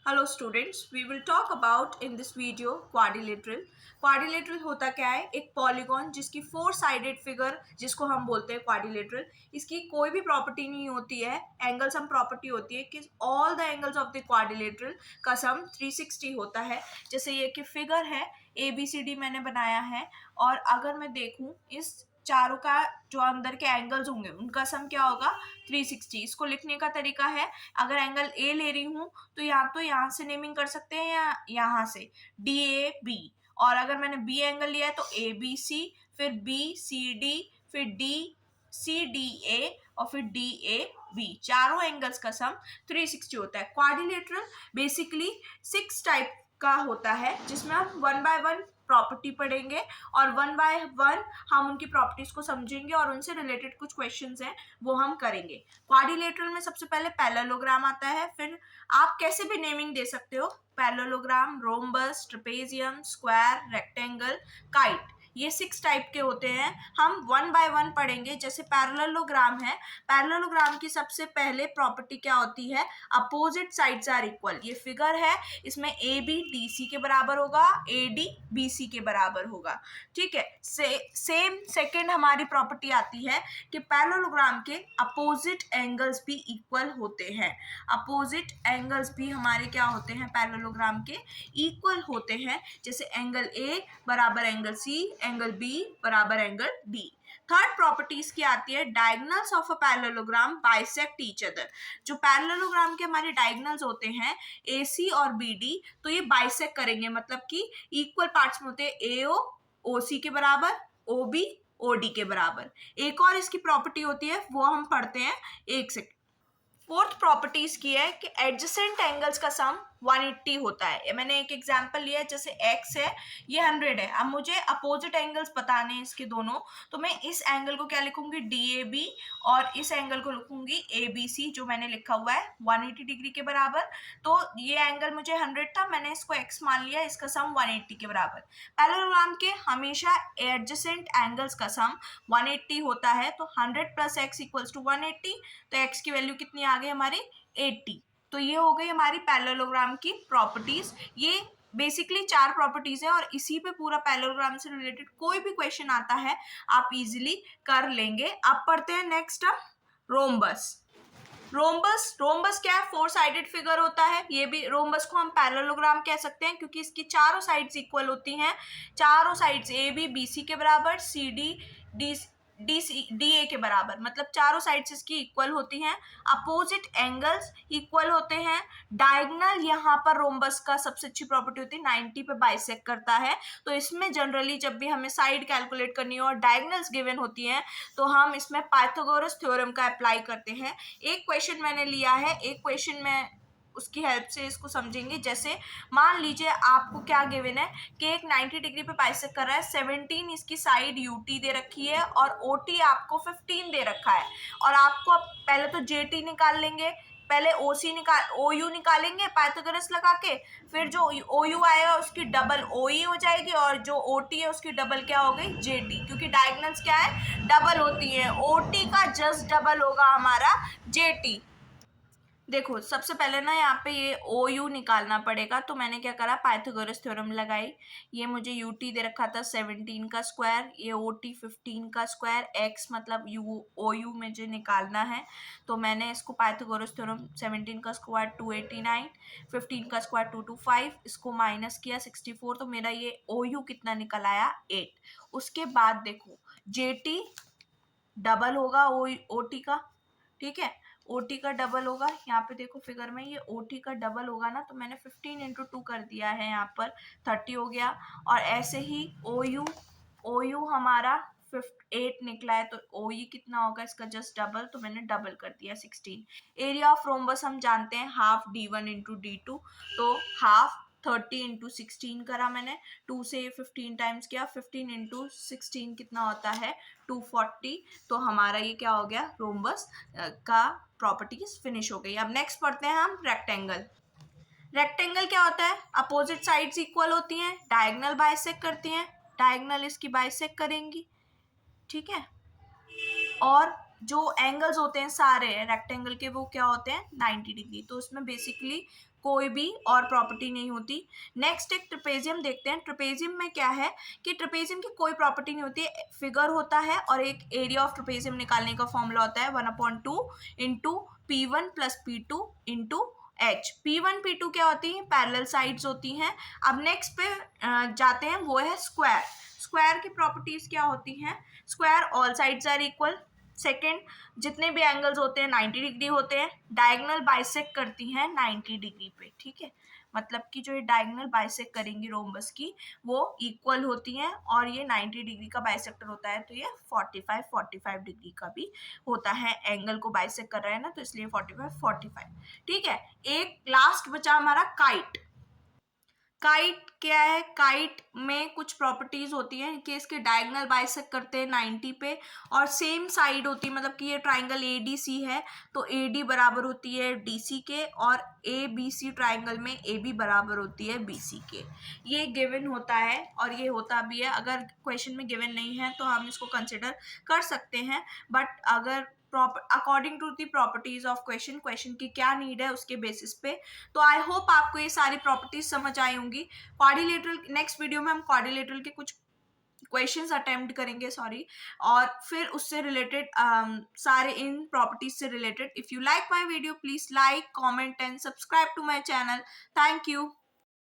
Hello students, we will talk about in this video quadrilateral. Quadrilateral होता क्या है? एक पॉलीगॉन जिसकी फोर साइडेड फिगर जिसको हम बोलते हैं क्वाड्रिलेटरल। इसकी कोई भी प्रॉपर्टी नहीं होती है, एंगल सम प्रॉपर्टी होती है कि all the angles of the quadrilateral का सम 360 होता है। जैसे ये कि फिगर है ABCD मैंने बनाया है, और अगर मैं देखूं इस चारों का जो अंदर के एंगल्स होंगे उनका सम क्या होगा? 360। इसको लिखने का तरीका है, अगर एंगल A ले रही हूँ तो यहाँ से नेमिंग कर सकते हैं या यहाँ से DAB, और अगर मैंने B एंगल लिया है तो ABC, फिर BCD, फिर DCDA और फिर DAB। चारों एंगल्स का सम 360 होता है। क्वाड्रिलेटरल बेसिकली 6 टाइप का होता है, जिसमें हम वन बाय वन प्रॉपर्टी पढ़ेंगे और वन बाय वन हम उनकी प्रॉपर्टीज को समझेंगे और उनसे रिलेटेड कुछ क्वेश्चंस हैं वो हम करेंगे। क्वाड्रिलेटरल में सबसे पहले पैरेललोग्राम आता है, फिर आप कैसे भी नेमिंग दे सकते हो, parallelogram, rhombus, trapezium, square, rectangle, kite. ये 6 टाइप के होते हैं। हम वन बाय वन पढ़ेंगे। जैसे पैरेललोग्राम है, पैरेललोग्राम की सबसे पहले प्रॉपर्टी क्या होती है? Opposite sides are equal. ये फिगर है, इसमें AB DC के बराबर होगा, AD BC के बराबर होगा। ठीक है, सेम सेकेंड हमारी प्रॉपर्टी आती है कि पैरेललोग्राम के अपोजिट एंगल्स भी इक्वल होते हैं। अपोजिट एंगल्स भी हमारे क्या होते हैं? पैरेललोग्राम के इक्वल होते हैं। जैसे एंगल A बराबर एंगल C, एंगल B बराबर एंगल D। थर्ड प्रॉपर्टी इसकी आती है, diagonals of a parallelogram bisect each other. जो पैरेललोग्राम के हमारे डायगोनल्स होते हैं AC और BD, तो ये बाइसेक्ट करेंगे, मतलब कि इक्वल पार्ट्स में होते हैं। AO OC के बराबर, OB OD के बराबर। एक और इसकी प्रॉपर्टी होती है, वो हम पढ़ते हैं एक सेकंड। फोर्थ प्रॉपर्टी इसकी है कि एडजेसेंट एंगल्स का सम 180 होता है। मैंने एक एग्जांपल लिया है, जैसे x है, ये 100 है। अब मुझे अपोजिट एंगल्स बताने हैं इसके दोनों, तो मैं इस एंगल को क्या लिखूंगी? DAB, और इस एंगल को लिखूंगी ABC, जो मैंने लिखा हुआ है 180 डिग्री के बराबर। तो ये एंगल मुझे 100 था, मैंने इसको x मान लिया, इसका सम 180 के बराबर। पैरेललोग्राम के हमेशा एडजेसेंट एंगल्स का सम 180 होता है, तो 100 प्लस x इक्वल्स टू 180, तो x की वैल्यू कितनी आ गई हमारी? 80। तो ये हो गई हमारी पैरेललोग्राम की प्रॉपर्टीज। ये बेसिकली 4 प्रॉपर्टीज है, और इसी पे पूरा पैरेललोग्राम से रिलेटेड कोई भी क्वेश्चन आता है आप इजीली कर लेंगे। अब पढ़ते हैं नेक्स्ट रोम्बस। रोम्बस क्या है? 4 साइडेड फिगर होता है। ये भी रोम्बस को हम पैरेललोग्राम कह सकते हैं, क्योंकि इसकी चारों साइड्स इक्वल होती हैं। चारों साइड्स AB BC के बराबर, CD DA के बराबर, मतलब चारों साइड्स इसकी इक्वल होती हैं। अपोजिट एंगल्स इक्वल होते हैं। डायगोनल यहाँ पर रोम्बस का सबसे अच्छी प्रॉपर्टी होती है, 90 पे बाइसेक्ट करता है। तो इसमें जनरली जब भी हमें साइड कैलकुलेट करनी हो और डायगोनल्स गिवन होती हैं, तो हम इसमें पाइथागोरस थ्योरम का अप्लाई करते हैं। एक क्वेश्चन मैंने लिया है, एक क्वेश्चन में उसकी हेल्प से इसको समझेंगे। जैसे मान लीजिए आपको क्या गिवन है कि एक 90 डिग्री पे बाइसेक्ट कर रहा है, 17 इसकी साइड UT दे रखी है और OT आपको 15 दे रखा है। और आपको अब पहले तो JT निकाल लेंगे, पहले OU निकालेंगे पाइथागोरस लगा के, फिर जो OU आएगा उसकी डबल OE हो जाएगी, और जो OT है उसकी डबल क्या हो गई? JT, क्योंकि डायगोनल्स क्या है? डबल होती है। OT का जस्ट डबल होगा हमारा JT। देखो सबसे पहले ना यहाँ पे ये OU निकालना पड़ेगा, तो मैंने क्या करा? पाइथागोरस थ्योरम लगाई। ये मुझे UT दे रखा था 17 का स्क्वायर, ये OT 15 का स्क्वायर, x मतलब OU मुझे निकालना है, तो मैंने इसको पाइथागोरस थ्योरम 17 का स्क्वायर 289, 15 का स्क्वायर 225, इसको माइनस किया 64, तो मेरा ये OU कितना निकल आया? 8। उसके बाद देखो JT डबल होगा OT का, ठीक है, OT का डबल होगा। यहाँ पे देखो फिगर में ये OT का डबल होगा ना, तो मैंने 15 इंटू 2 कर दिया है, यहाँ पर 30 हो गया। और ऐसे ही OU हमारा 8 निकला है, तो OE कितना होगा? इसका जस्ट डबल, तो मैंने डबल कर दिया 16। एरिया ऑफ रोम्बस हम जानते हैं हाफ D1 इंटू D2, तो हाफ 30 इंटू 16 करा मैंने, 2 से 15 टाइम्स किया, 15 इंटू 16 कितना होता है? 240। तो हमारा ये क्या हो गया? रोम्बस का प्रॉपर्टीज फिनिश हो गई। अब नेक्स्ट पढ़ते हैं हम रेक्टेंगल। रेक्टेंगल क्या होता है? अपोजिट साइड्स इक्वल होती हैं, डायगोनल बाइसेक्ट करती हैं, डायगोनल इसकी बाइसेक्ट करेंगी, ठीक है। और जो एंगल्स होते हैं सारे रेक्टेंगल के, वो क्या होते हैं? 90 डिग्री। तो उसमें बेसिकली कोई भी और प्रॉपर्टी नहीं होती। नेक्स्ट एक ट्रेपेजियम देखते हैं। ट्रेपेजियम में क्या है कि ट्रेपेजियम की कोई प्रॉपर्टी नहीं होती है, फिगर होता है और एक एरिया ऑफ ट्रेपेजियम निकालने का फॉर्मूला होता है 1/2 into P1 plus P2 into H। P1 P2 क्या होती है, पैरेलल साइड्स होती हैं। अब नेक्स्ट पे जाते हैं, वो है स्क्वायर। स्क्वायर की प्रॉपर्टीज क्या होती हैं, square all sides are equal. Second, जितने भी एंगल्स होते हैं 90 डिग्री होते हैं। डायगोनल बाइसेक्ट करती हैं 90 डिग्री पे, ठीक है। मतलब कि जो ये डायगोनल बाइसेक्ट करेंगी रोम्बस की वो इक्वल होती हैं और ये 90 डिग्री का बाइसेक्टर होता है, तो ये 45 डिग्री का भी होता है। एंगल को बाइसेक्ट कर रहा है ना, तो इसलिए 45 ठीक है। एक लास्ट बचा हमारा काइट। काइट क्या है, काइट में कुछ प्रॉपर्टीज होती हैं कि इसके डायगोनल बाइसेक्ट करते हैं 90 पे और सेम साइड होती है। मतलब कि ये ट्राइंगल ADC है तो AD बराबर होती है DC के और ABC ट्राइंगल में AB बराबर होती है BC के। ये गिवन होता है और ये होता भी है। अगर क्वेश्चन में गिवन नहीं है तो हम इसको कंसिडर कर सकते हैं, बट अगर according to the properties of question की क्या नीड है उसके बेसिस पे। तो आई होप आपको ये सारी प्रॉपर्टीज समझ आई होंगी। क्वाड्रिलेटरल, नेक्स्ट वीडियो में हम क्वाड्रिलेटरल के कुछ क्वेश्चंस अटेम्प्ट करेंगे, सॉरी, और फिर उससे रिलेटेड सारे इन प्रॉपर्टीज से related. If you like my video please like, comment and subscribe to my channel. Thank you.